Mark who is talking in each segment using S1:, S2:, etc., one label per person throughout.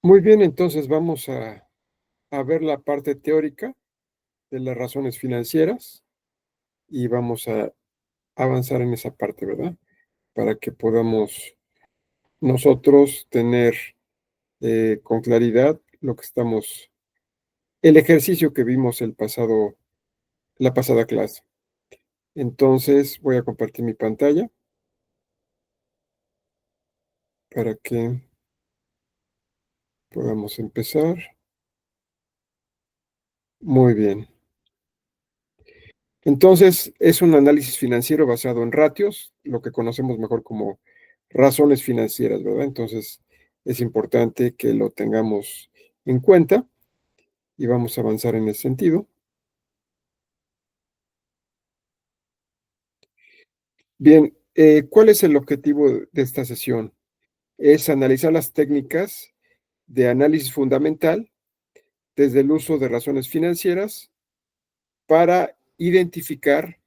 S1: Muy bien, entonces vamos a ver la parte teórica de las razones financieras y vamos a avanzar en esa parte, ¿verdad? Para que podamos nosotros tener con claridad lo que estamos, el ejercicio que vimos la pasada clase. Entonces voy a compartir mi pantalla para que podamos empezar. Muy bien. Entonces, es un análisis financiero basado en ratios, lo que conocemos mejor como razones financieras, ¿verdad? Entonces, es importante que lo tengamos en cuenta y vamos a avanzar en ese sentido. Bien, ¿cuál es el objetivo de esta sesión? Es analizar las técnicas de análisis fundamental desde el uso de razones financieras para identificar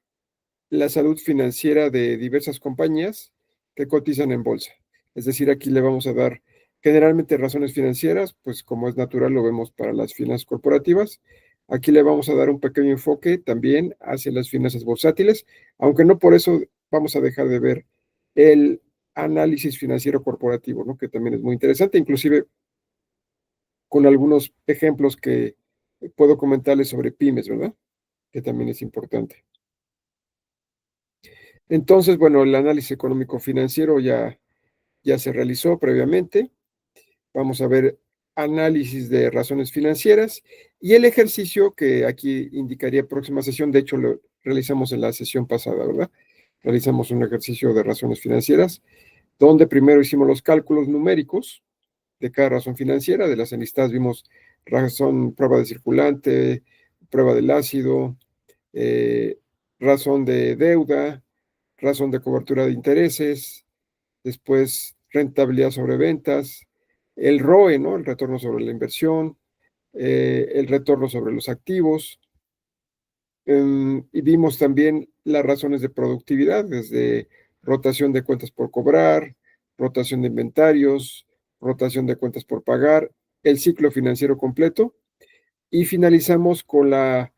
S1: la salud financiera de diversas compañías que cotizan en bolsa. Es decir, aquí le vamos a dar generalmente razones financieras, pues como es natural lo vemos para las finanzas corporativas. Aquí le vamos a dar un pequeño enfoque también hacia las finanzas bursátiles, aunque no por eso vamos a dejar de ver el análisis financiero corporativo, ¿no? Que también es muy interesante, inclusive con algunos ejemplos que puedo comentarles sobre pymes, ¿verdad? Que también es importante. Entonces, bueno, el análisis económico financiero ya se realizó previamente. Vamos a ver análisis de razones financieras y el ejercicio que aquí indicaría próxima sesión, de hecho lo realizamos en la sesión pasada, ¿verdad? Realizamos un ejercicio de razones financieras, donde primero hicimos los cálculos numéricos de cada razón financiera. De las enlistadas vimos razón, prueba de circulante, prueba del ácido, eh, razón de deuda, razón de cobertura de intereses, después rentabilidad sobre ventas, el ROE, ¿no? El retorno sobre la inversión, el retorno sobre los activos, y vimos también las razones de productividad, desde rotación de cuentas por cobrar, rotación de inventarios, rotación de cuentas por pagar, el ciclo financiero completo, y finalizamos con la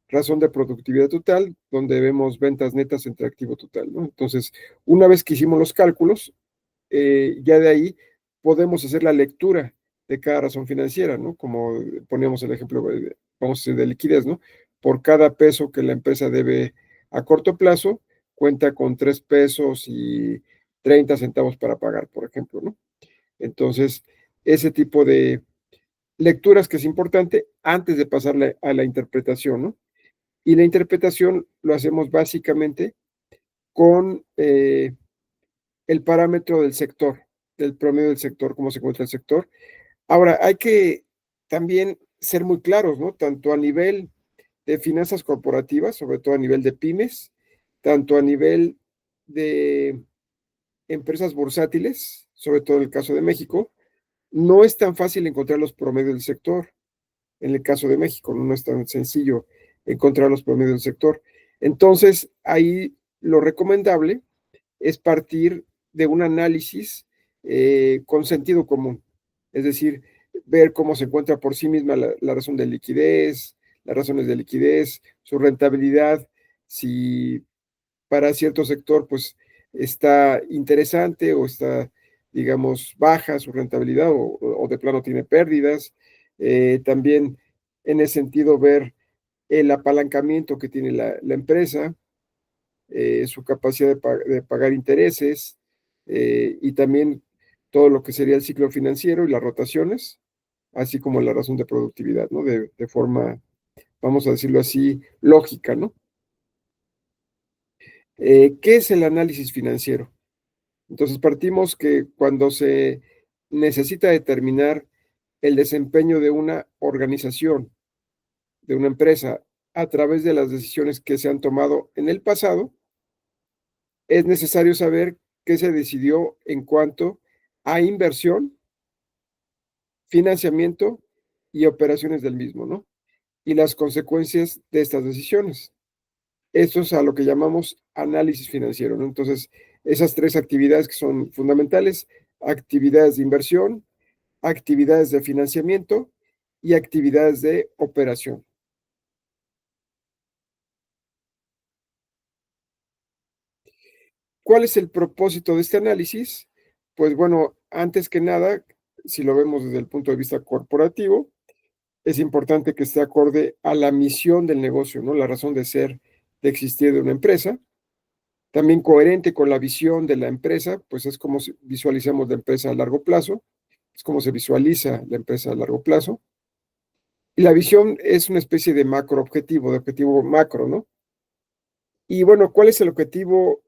S1: razón de productividad total, donde vemos ventas netas entre activo total, ¿no? Entonces, una vez que hicimos los cálculos, ya de ahí podemos hacer la lectura de cada razón financiera, ¿no? Como poníamos el ejemplo, vamos a decir, de liquidez, ¿no? Por cada peso que la empresa debe a corto plazo, cuenta con 3 pesos y 30 centavos para pagar, por ejemplo, ¿no? Entonces, ese tipo de lecturas que es importante antes de pasarle a la interpretación, ¿no? Y la interpretación lo hacemos básicamente con el parámetro del sector, del promedio del sector, cómo se encuentra el sector. Ahora, hay que también ser muy claros, ¿no? Tanto a nivel de finanzas corporativas, sobre todo a nivel de pymes, tanto a nivel de empresas bursátiles, sobre todo en el caso de México, no es tan fácil encontrar los promedios del sector. En el caso de México, no es tan sencillo encontrar los promedios del sector. Entonces, ahí lo recomendable es partir de un análisis con sentido común, es decir, ver cómo se encuentra por sí misma la razón de liquidez, las razones de liquidez, su rentabilidad, si para cierto sector pues está interesante o está, digamos, baja su rentabilidad o de plano tiene pérdidas. También en ese sentido ver el apalancamiento que tiene la empresa, su capacidad de pagar intereses, y también todo lo que sería el ciclo financiero y las rotaciones, así como la razón de productividad, ¿no? De forma, vamos a decirlo así, lógica, ¿no? ¿Qué es el análisis financiero? Entonces partimos que cuando se necesita determinar el desempeño de una organización, de una empresa, a través de las decisiones que se han tomado en el pasado, es necesario saber qué se decidió en cuanto a inversión, financiamiento y operaciones del mismo, ¿no? Y las consecuencias de estas decisiones. Esto es a lo que llamamos análisis financiero, ¿no? Entonces, esas tres actividades que son fundamentales, actividades de inversión, actividades de financiamiento y actividades de operación. ¿Cuál es el propósito de este análisis? Pues bueno, antes que nada, si lo vemos desde el punto de vista corporativo, es importante que esté acorde a la misión del negocio, ¿no? La razón de ser, de existir de una empresa. También coherente con la visión de la empresa, pues es como visualizamos la empresa a largo plazo, es como se visualiza la empresa a largo plazo. Y la visión es una especie de macro objetivo, de objetivo macro, ¿no? Y bueno, ¿cuál es el objetivo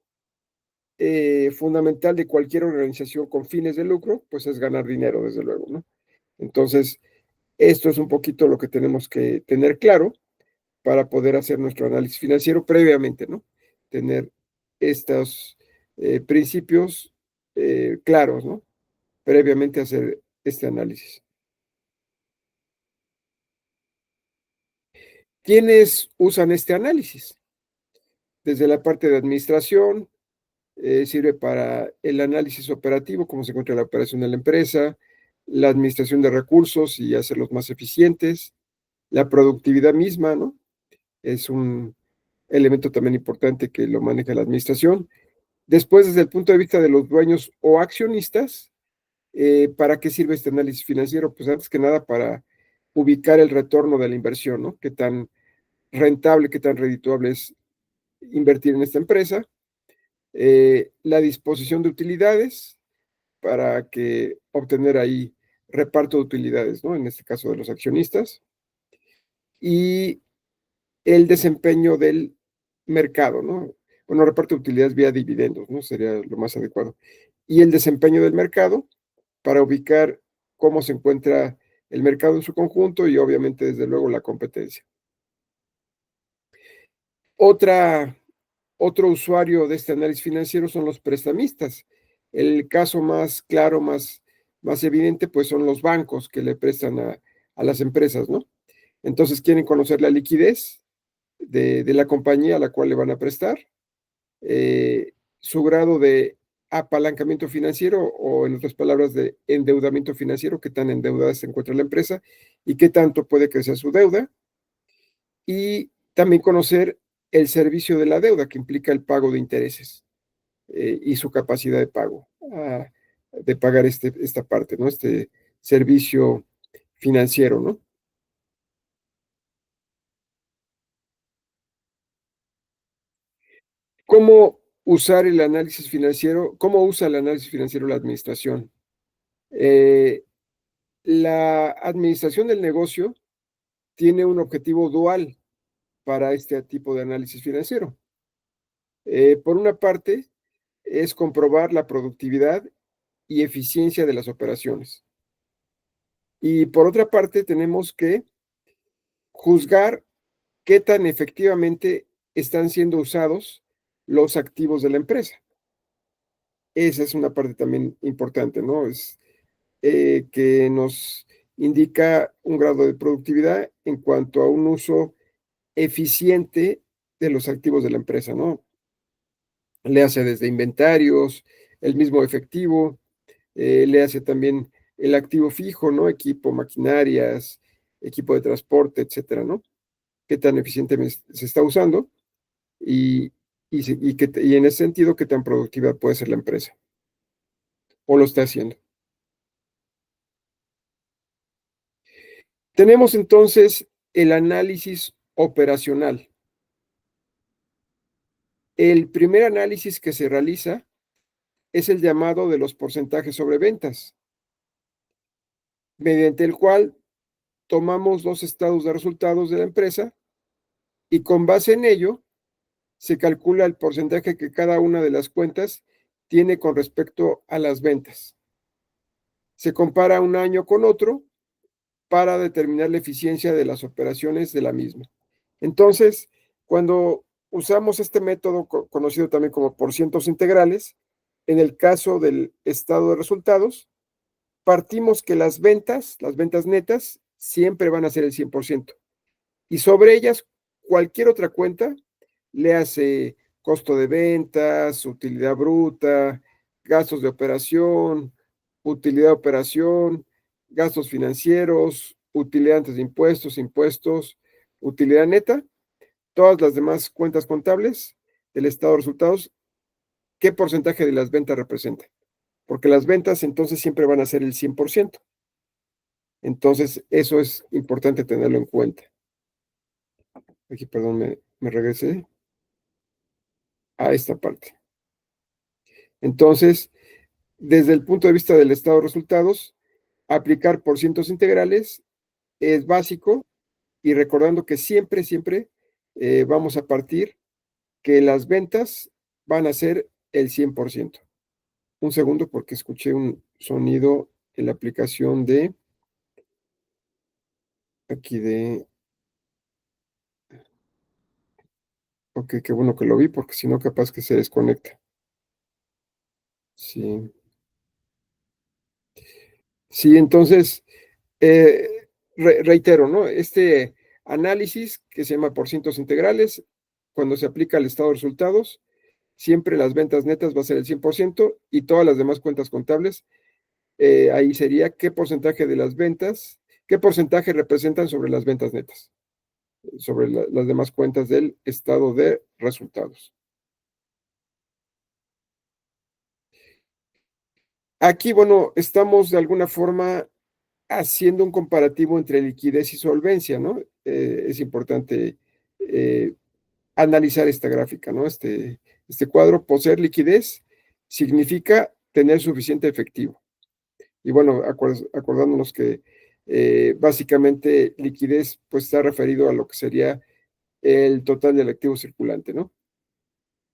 S1: fundamental de cualquier organización con fines de lucro? Pues es ganar dinero, desde luego, ¿no? Entonces, esto es un poquito lo que tenemos que tener claro para poder hacer nuestro análisis financiero previamente, ¿no? Tener estos principios claros, ¿no? Previamente hacer este análisis. ¿Quiénes usan este análisis? Desde la parte de administración, sirve para el análisis operativo, cómo se encuentra la operación de la empresa, la administración de recursos y hacerlos más eficientes, la productividad misma, ¿no? Es un elemento también importante que lo maneja la administración. Después, desde el punto de vista de los dueños o accionistas, ¿para qué sirve este análisis financiero? Pues antes que nada para ubicar el retorno de la inversión, ¿no? Qué tan rentable, qué tan redituable es invertir en esta empresa. La disposición de utilidades para que obtener ahí reparto de utilidades, ¿no? En este caso de los accionistas. Y el desempeño del mercado, ¿no? Bueno, reparto de utilidades vía dividendos, ¿no? Sería lo más adecuado. Y el desempeño del mercado para ubicar cómo se encuentra el mercado en su conjunto y obviamente, desde luego, la competencia. Otra, otro usuario de este análisis financiero son los prestamistas. El caso más claro, más evidente, pues son los bancos que le prestan a las empresas, ¿no? Entonces quieren conocer la liquidez de la compañía a la cual le van a prestar, su grado de apalancamiento financiero o, en otras palabras, de endeudamiento financiero, qué tan endeudada se encuentra la empresa y qué tanto puede crecer su deuda. Y también conocer el servicio de la deuda, que implica el pago de intereses y su capacidad de pago, de pagar esta parte, ¿no? Este servicio financiero, ¿no? ¿Cómo usar el análisis financiero? ¿Cómo usa el análisis financiero la administración? Eh, la administración del negocio tiene un objetivo dual para este tipo de análisis financiero. Por una parte, es comprobar la productividad y eficiencia de las operaciones. Y por otra parte, tenemos que juzgar qué tan efectivamente están siendo usados los activos de la empresa. Esa es una parte también importante, ¿no? Es que nos indica un grado de productividad en cuanto a un uso eficiente de los activos de la empresa, ¿no? Le hace desde inventarios, el mismo efectivo, le hace también el activo fijo, ¿no? Equipo, maquinarias, equipo de transporte, etcétera, ¿no? Qué tan eficientemente se está usando y, y en ese sentido, qué tan productiva puede ser la empresa o lo está haciendo. Tenemos entonces el análisis operacional. El primer análisis que se realiza es el llamado de los porcentajes sobre ventas, mediante el cual tomamos los estados de resultados de la empresa y con base en ello se calcula el porcentaje que cada una de las cuentas tiene con respecto a las ventas. Se compara un año con otro para determinar la eficiencia de las operaciones de la misma. Entonces, cuando usamos este método conocido también como por cientos integrales, en el caso del estado de resultados, partimos que las ventas netas, siempre van a ser el 100%. Y sobre ellas, cualquier otra cuenta, le hace costo de ventas, utilidad bruta, gastos de operación, utilidad de operación, gastos financieros, utilidad antes de impuestos, impuestos, utilidad neta, todas las demás cuentas contables del estado de resultados, ¿qué porcentaje de las ventas representan? Porque las ventas entonces siempre van a ser el 100%. Entonces, eso es importante tenerlo en cuenta. Aquí, perdón, me regresé a esta parte. Entonces, desde el punto de vista del estado de resultados, aplicar por cientos integrales es básico y recordando que siempre, siempre vamos a partir que las ventas van a ser el 100%. Un segundo porque escuché un sonido en la aplicación de aquí de. Ok, qué bueno que lo vi porque si no capaz que se desconecta. Sí. Sí, entonces, reitero, ¿no? Este análisis que se llama por cientos integrales, cuando se aplica al estado de resultados, siempre las ventas netas va a ser el 100% y todas las demás cuentas contables, ahí sería qué porcentaje de las ventas, qué porcentaje representan sobre las ventas netas, sobre las demás cuentas del estado de resultados. Aquí, bueno, estamos de alguna forma haciendo un comparativo entre liquidez y solvencia, ¿no? Es importante analizar esta gráfica, ¿no? Este cuadro, poseer liquidez significa tener suficiente efectivo. Y bueno, acordándonos que básicamente liquidez pues está referido a lo que sería el total del activo circulante, ¿no?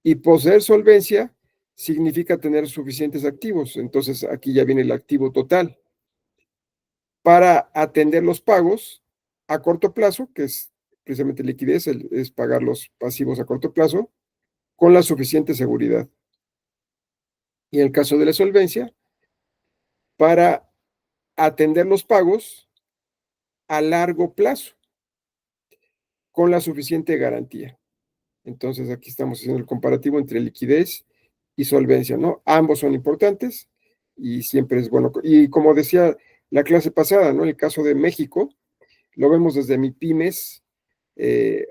S1: Y poseer solvencia significa tener suficientes activos. Entonces aquí ya viene el activo total para atender los pagos a corto plazo, que es precisamente liquidez, es pagar los pasivos a corto plazo, con la suficiente seguridad. Y en el caso de la solvencia, para atender los pagos a largo plazo, con la suficiente garantía. Entonces aquí estamos haciendo el comparativo entre liquidez y solvencia, ¿no? Ambos son importantes y siempre es bueno. Y como decía la clase pasada, ¿no? En el caso de México, lo vemos desde MIPYMES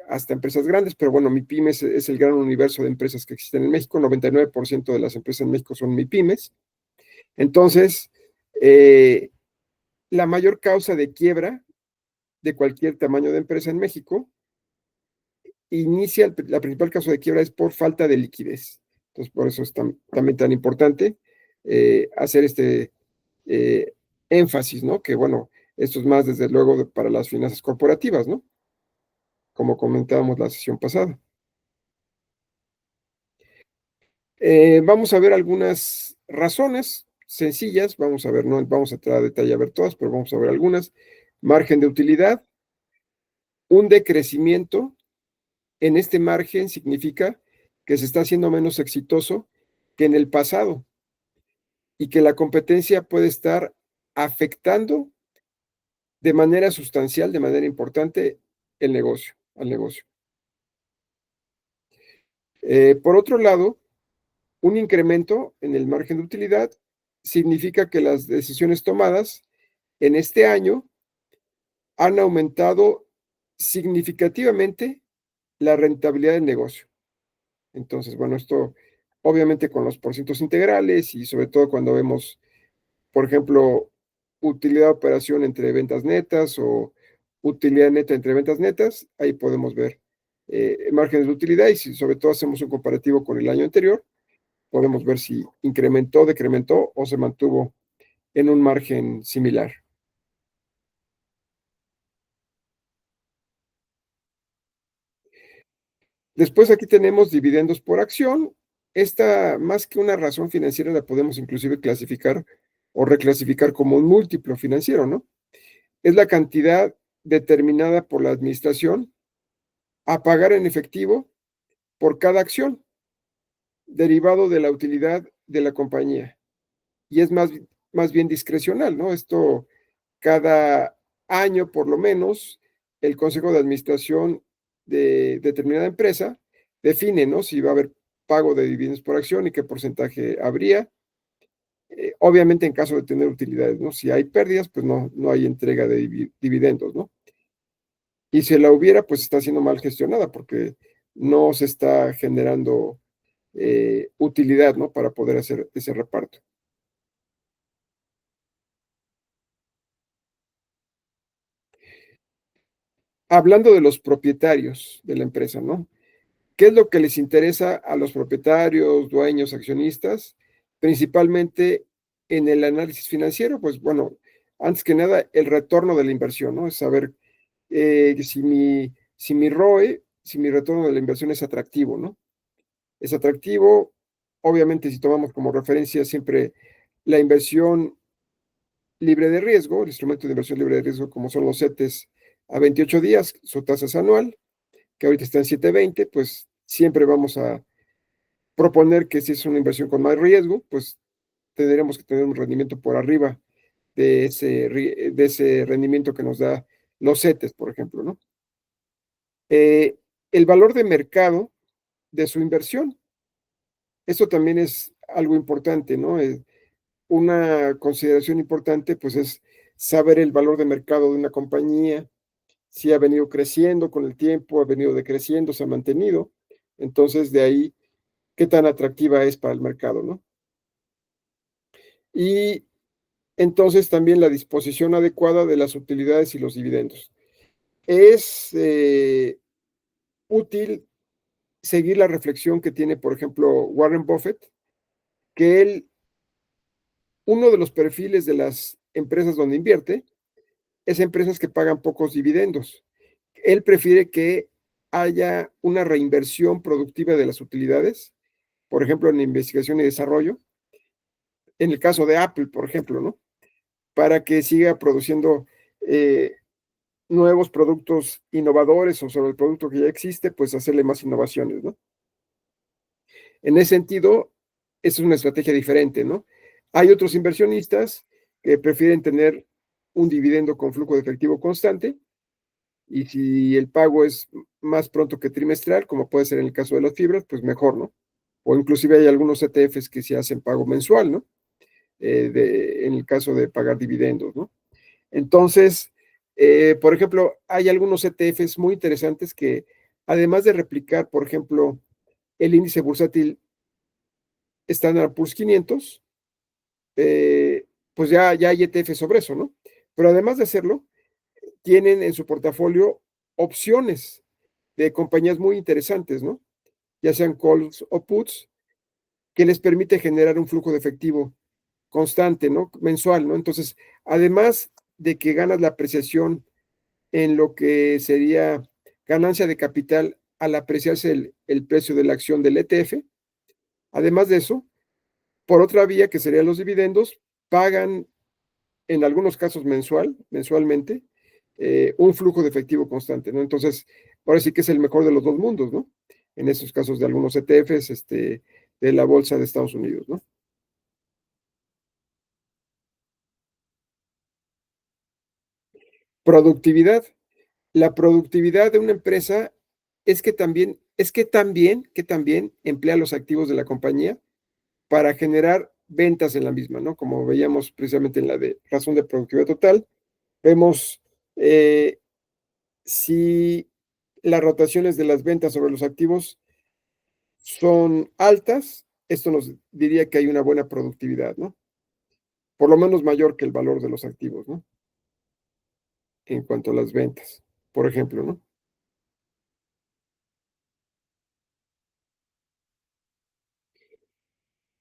S1: hasta empresas grandes, pero bueno, MIPYMES es el gran universo de empresas que existen en México, 99% de las empresas en México son MIPYMES. Entonces, la mayor causa de quiebra de cualquier tamaño de empresa en México la principal causa de quiebra es por falta de liquidez. Entonces, por eso es también tan importante hacer este énfasis, ¿no? Que bueno, esto es más desde luego para las finanzas corporativas, ¿no? Como comentábamos la sesión pasada. Vamos a ver algunas razones sencillas, vamos a ver, no vamos a entrar a detalle a ver todas, pero vamos a ver algunas. Margen de utilidad, un decrecimiento en este margen significa que se está haciendo menos exitoso que en el pasado y que la competencia puede estar afectando de manera sustancial, de manera importante, al negocio. Por otro lado, un incremento en el margen de utilidad significa que las decisiones tomadas en este año han aumentado significativamente la rentabilidad del negocio. Entonces, bueno, esto obviamente con los porcientos integrales y sobre todo cuando vemos, por ejemplo, utilidad de operación entre ventas netas o utilidad neta entre ventas netas, ahí podemos ver márgenes de utilidad y si sobre todo hacemos un comparativo con el año anterior, podemos ver si incrementó, decrementó o se mantuvo en un margen similar. Después aquí tenemos dividendos por acción. Esta, más que una razón financiera, la podemos inclusive clasificar o reclasificar como un múltiplo financiero, ¿no? Es la cantidad determinada por la administración a pagar en efectivo por cada acción, derivado de la utilidad de la compañía. Y es más bien discrecional, ¿no? Esto cada año, por lo menos, el Consejo de Administración de determinada empresa define, ¿no? Si va a haber pago de dividendos por acción y qué porcentaje habría. obviamente en caso de tener utilidades, ¿no? Si hay pérdidas, pues no hay entrega de dividendos, ¿no? Y si la hubiera, pues está siendo mal gestionada porque no se está generando utilidad, ¿no? Para poder hacer ese reparto. Hablando de los propietarios de la empresa, ¿no? ¿Qué es lo que les interesa a los propietarios, dueños, accionistas? Principalmente en el análisis financiero, pues bueno, antes que nada, el retorno de la inversión, ¿no? Es saber si mi ROE, si mi retorno de la inversión es atractivo, ¿no? Es atractivo, obviamente, si tomamos como referencia siempre la inversión libre de riesgo, el instrumento de inversión libre de riesgo, como son los CETES a 28 días, su tasa es anual, que ahorita está en 7.20, pues siempre vamos a proponer que si es una inversión con más riesgo, pues tendremos que tener un rendimiento por arriba de ese rendimiento que nos da los CETES, por ejemplo, ¿no? Eh, el valor de mercado de su inversión, eso también es algo importante, ¿no? Una consideración importante, pues, es saber el valor de mercado de una compañía, si ha venido creciendo con el tiempo, ha venido decreciendo, se ha mantenido. Entonces, de ahí, qué tan atractiva es para el mercado, ¿no? Y entonces también la disposición adecuada de las utilidades y los dividendos. Es útil seguir la reflexión que tiene, por ejemplo, Warren Buffett, que él, uno de los perfiles de las empresas donde invierte es empresas que pagan pocos dividendos. Él prefiere que haya una reinversión productiva de las utilidades, por ejemplo, en investigación y desarrollo, en el caso de Apple, por ejemplo, ¿no? Para que siga produciendo eh, nuevos productos innovadores o sobre el producto que ya existe, pues hacerle más innovaciones, ¿no? En ese sentido, es una estrategia diferente, ¿no? Hay otros inversionistas que prefieren tener un dividendo con flujo de efectivo constante y si el pago es más pronto que trimestral, como puede ser en el caso de las fibras, pues mejor, ¿no? O inclusive hay algunos ETFs que se hacen pago mensual, ¿no? En el caso de pagar dividendos, ¿no? Entonces, por ejemplo, hay algunos ETFs muy interesantes que, además de replicar, por ejemplo, el índice bursátil Standard Poor's 500, pues ya hay ETFs sobre eso, ¿no? Pero además de hacerlo, tienen en su portafolio opciones de compañías muy interesantes, ¿no? Ya sean calls o puts, que les permite generar un flujo de efectivo constante, ¿no? Mensual, ¿no? Entonces, además de que ganas la apreciación en lo que sería ganancia de capital al apreciarse el precio de la acción del ETF. Además de eso, por otra vía, que serían los dividendos, pagan en algunos casos mensualmente, un flujo de efectivo constante, ¿no? Entonces, ahora sí que es el mejor de los dos mundos, ¿no? En esos casos de algunos ETFs de la bolsa de Estados Unidos, ¿no? Productividad. La productividad de una empresa es que también emplea los activos de la compañía para generar ventas en la misma, ¿no? Como veíamos precisamente en la de razón de productividad total, vemos si las rotaciones de las ventas sobre los activos son altas, esto nos diría que hay una buena productividad, ¿no? Por lo menos mayor que el valor de los activos, ¿no? En cuanto a las ventas, por ejemplo, ¿no?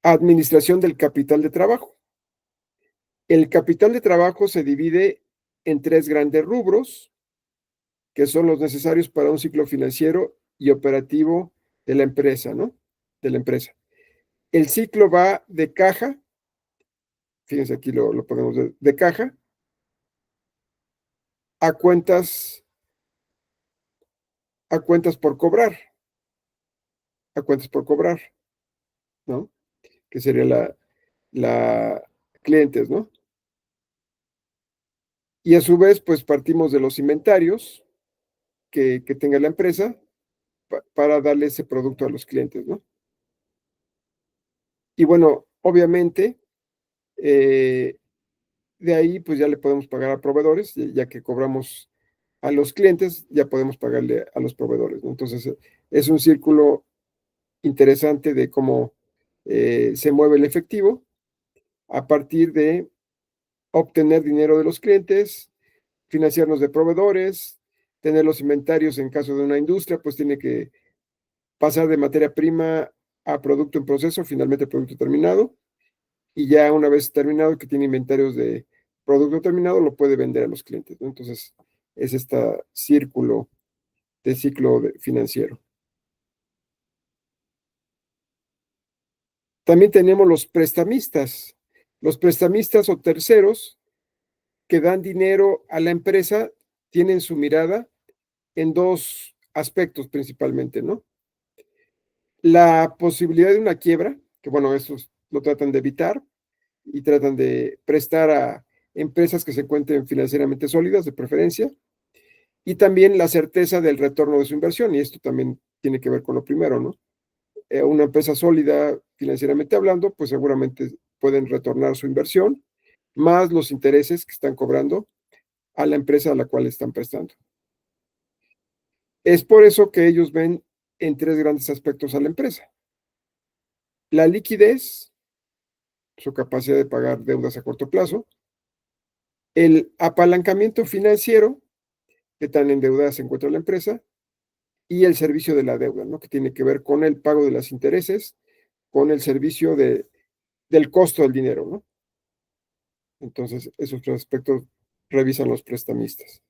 S1: Administración del capital de trabajo. El capital de trabajo se divide en tres grandes rubros, que son los necesarios para un ciclo financiero y operativo de la empresa, ¿no? De la empresa. El ciclo va de caja, fíjense aquí lo ponemos de caja, a cuentas por cobrar, a cuentas por cobrar, ¿no? Que sería la clientes, ¿no? Y a su vez, pues partimos de los inventarios que tenga la empresa para darle ese producto a los clientes, ¿no? Y bueno, obviamente, Eh, de ahí, pues ya le podemos pagar a proveedores, ya que cobramos a los clientes, ya podemos pagarle a los proveedores, ¿no? Entonces, es un círculo interesante de cómo se mueve el efectivo a partir de obtener dinero de los clientes, financiarnos de proveedores, tener los inventarios en caso de una industria, pues tiene que pasar de materia prima a producto en proceso, finalmente producto terminado, y ya una vez terminado, que tiene inventarios de producto terminado, lo puede vender a los clientes, ¿no? Entonces, es este círculo de ciclo financiero. También tenemos los prestamistas. Los prestamistas o terceros que dan dinero a la empresa tienen su mirada en dos aspectos principalmente, ¿no? La posibilidad de una quiebra, que bueno, estos lo tratan de evitar y tratan de prestar a empresas que se encuentren financieramente sólidas, de preferencia, y también la certeza del retorno de su inversión, y esto también tiene que ver con lo primero, ¿no? Una empresa sólida financieramente hablando, pues seguramente pueden retornar su inversión, más los intereses que están cobrando a la empresa a la cual están prestando. Es por eso que ellos ven en tres grandes aspectos a la empresa: la liquidez, su capacidad de pagar deudas a corto plazo; el apalancamiento financiero, que tan endeudada se encuentra la empresa; y el servicio de la deuda, ¿no? Que tiene que ver con el pago de los intereses, con el servicio del costo del dinero, ¿no? Entonces, esos tres aspectos revisan los prestamistas.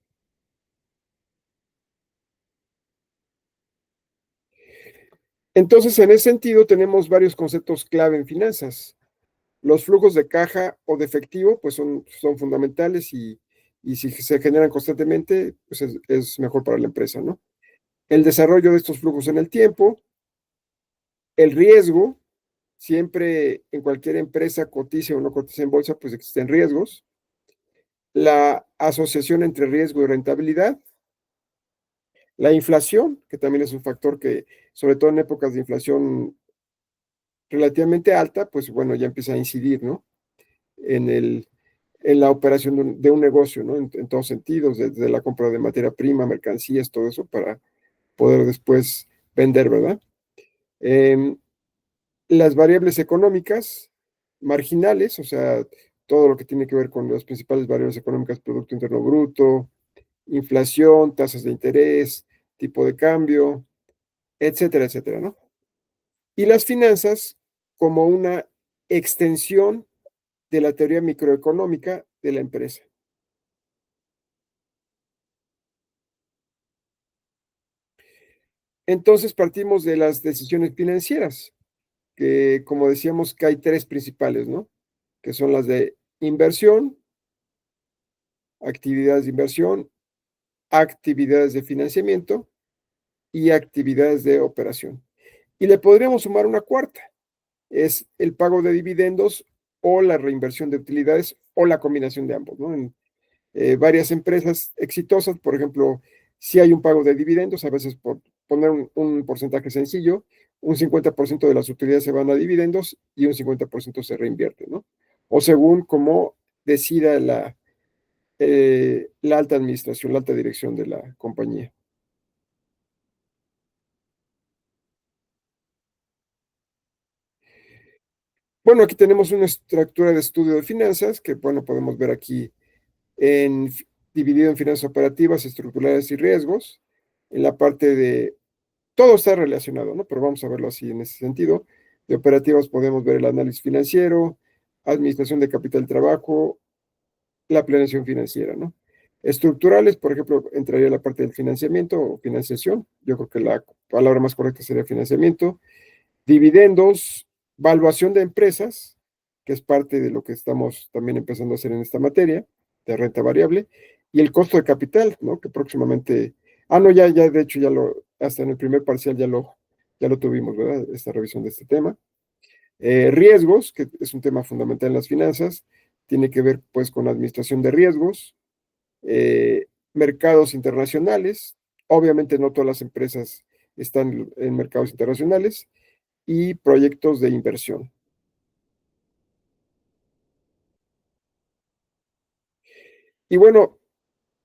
S1: Entonces, en ese sentido, tenemos varios conceptos clave en finanzas. Los flujos de caja o de efectivo, pues son fundamentales, y si se generan constantemente, pues es mejor para la empresa, ¿no? El desarrollo de estos flujos en el tiempo, el riesgo, siempre en cualquier empresa, cotice o no cotice en bolsa, pues existen riesgos; la asociación entre riesgo y rentabilidad; la inflación, que también es un factor que, sobre todo en épocas de inflación relativamente alta, pues bueno, ya empieza a incidir, ¿no? En en la operación de un negocio, ¿no? En todos sentidos, desde la compra de materia prima, mercancías, todo eso, para poder después vender, ¿verdad? Eh, las variables económicas marginales, o sea, todo lo que tiene que ver con las principales variables económicas: Producto Interno Bruto, inflación, tasas de interés, tipo de cambio, etcétera, etcétera, ¿no? Y las finanzas como una extensión de la teoría microeconómica de la empresa. Entonces partimos de las decisiones financieras, que como decíamos que hay tres principales, ¿no? Que son las de inversión, actividades de inversión, actividades de financiamiento y actividades de operación. Y le podríamos sumar una cuarta: es el pago de dividendos o la reinversión de utilidades o la combinación de ambos, ¿no? En varias empresas exitosas, por ejemplo, si hay un pago de dividendos, a veces, por poner un porcentaje sencillo, un 50% de las utilidades se van a dividendos y un 50% se reinvierte, ¿no? O según como decida la alta administración, la alta dirección de la compañía. Bueno, aquí tenemos una estructura de estudio de finanzas que, bueno, podemos ver aquí en, dividido en finanzas operativas, estructurales y riesgos. En la parte de todo está relacionado, ¿no? Pero vamos a verlo así en ese sentido. De operativas podemos ver el análisis financiero, administración de capital de trabajo, la planeación financiera, ¿no? Estructurales, por ejemplo, entraría la parte del financiamiento o financiación. Yo creo que la palabra más correcta sería financiamiento. Dividendos, valuación de empresas, que es parte de lo que estamos también empezando a hacer en esta materia, de renta variable, y el costo de capital, ¿no? Que próximamente, no, ya, de hecho, hasta en el primer parcial ya lo tuvimos, ¿verdad? Esta revisión de este tema. Riesgos, que es un tema fundamental en las finanzas, tiene que ver pues con la administración de riesgos. Mercados internacionales, obviamente no todas las empresas están en mercados internacionales, y proyectos de inversión. Y bueno,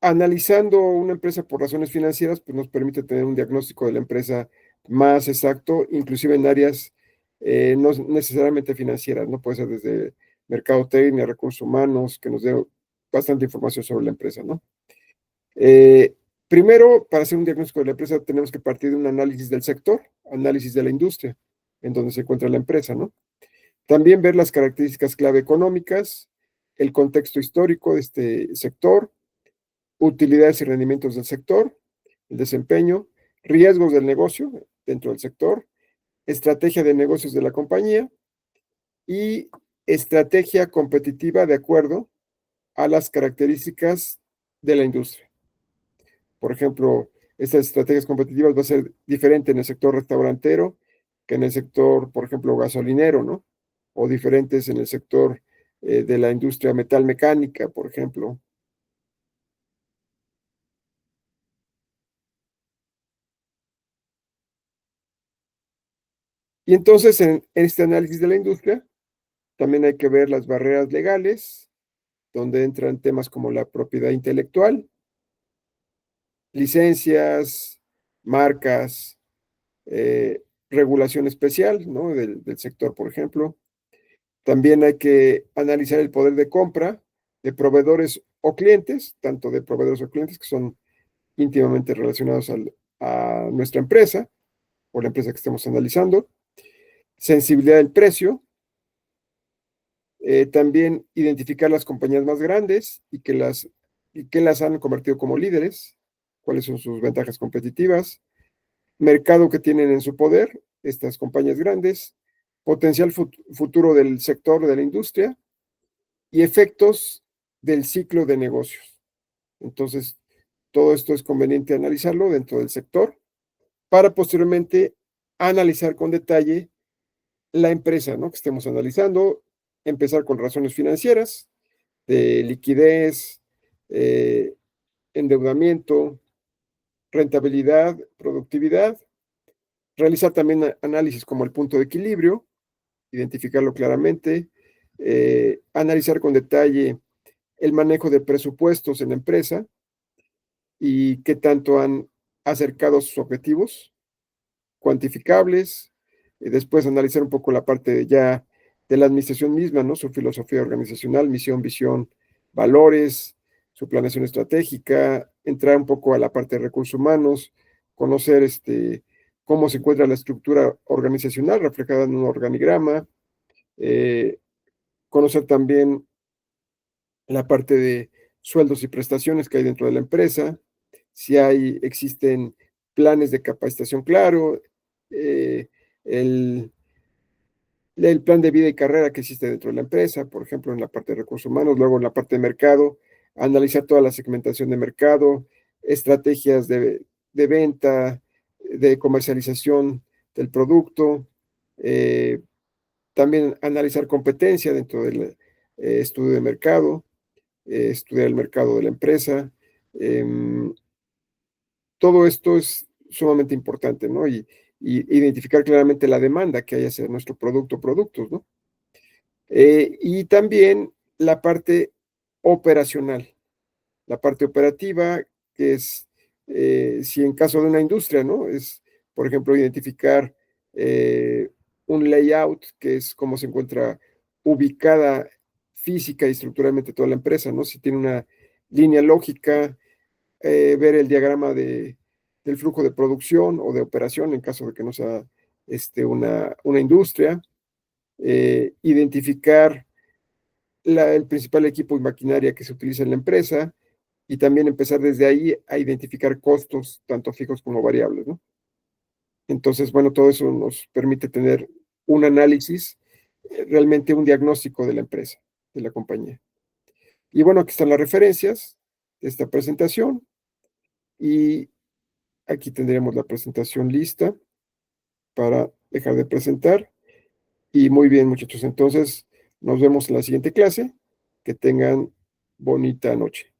S1: analizando una empresa por razones financieras, pues nos permite tener un diagnóstico de la empresa más exacto, inclusive en áreas no necesariamente financieras, ¿no? Puede ser desde mercadotecnia, recursos humanos, que nos dé bastante información sobre la empresa, ¿no? Eh, Primero, para hacer un diagnóstico de la empresa, tenemos que partir de un análisis del sector, análisis de la industria en donde se encuentra la empresa, ¿no? También ver las características clave económicas, el contexto histórico de este sector, utilidades y rendimientos del sector, el desempeño, riesgos del negocio dentro del sector, estrategia de negocios de la compañía y estrategia competitiva de acuerdo a las características de la industria. Por ejemplo, estas estrategias competitivas va a ser diferente en el sector restaurantero que en el sector, por ejemplo, gasolinero, ¿no? O diferentes en el sector de la industria metalmecánica, por ejemplo. Y entonces, en este análisis de la industria, también hay que ver las barreras legales, donde entran temas como la propiedad intelectual, licencias, marcas, regulación especial, ¿no? Del sector, por ejemplo. También hay que analizar el poder de compra de proveedores o clientes, tanto de proveedores o clientes que son íntimamente relacionados a nuestra empresa o la empresa que estemos analizando. Sensibilidad del precio, también identificar las compañías más grandes y que las han convertido como líderes, cuáles son sus ventajas competitivas, mercado que tienen en su poder estas compañías grandes, potencial futuro del sector de la industria y efectos del ciclo de negocios. Entonces, todo esto es conveniente analizarlo dentro del sector para posteriormente analizar con detalle la empresa, ¿no? Que estemos analizando, empezar con razones financieras, de liquidez, eh, endeudamiento, rentabilidad, productividad, realizar también análisis como el punto de equilibrio, identificarlo claramente, analizar con detalle el manejo de presupuestos en la empresa y qué tanto han acercado sus objetivos cuantificables, y después analizar un poco la parte ya de la administración misma, ¿no? Su filosofía organizacional, misión, visión, valores, su planeación estratégica, entrar un poco a la parte de recursos humanos, conocer cómo se encuentra la estructura organizacional reflejada en un organigrama, eh, conocer también la parte de sueldos y prestaciones que hay dentro de la empresa, si existen planes de capacitación claro, eh, el, el plan de vida y carrera que existe dentro de la empresa, por ejemplo, en la parte de recursos humanos, luego en la parte de mercado, analizar toda la segmentación de mercado, estrategias de venta, de comercialización del producto, eh, también analizar competencia dentro del estudio de mercado, estudiar el mercado de la empresa. Todo esto es sumamente importante, ¿no? Y identificar claramente la demanda que hay hacia nuestro producto o productos, ¿no? Y también la parte operacional, la parte operativa, que es, si en caso de una industria, ¿no? Es, por ejemplo, identificar un layout, que es cómo se encuentra ubicada física y estructuralmente toda la empresa, ¿no? Si tiene una línea lógica, ver el diagrama del flujo de producción o de operación en caso de que no sea una industria, identificar el principal equipo y maquinaria que se utiliza en la empresa y también empezar desde ahí a identificar costos, tanto fijos como variables, ¿no? Entonces, bueno, todo eso nos permite tener un análisis, realmente un diagnóstico de la empresa, de la compañía. Y bueno, aquí están las referencias de esta presentación y aquí tendríamos la presentación lista para dejar de presentar. Y muy bien, muchachos, entonces nos vemos en la siguiente clase. Que tengan bonita noche.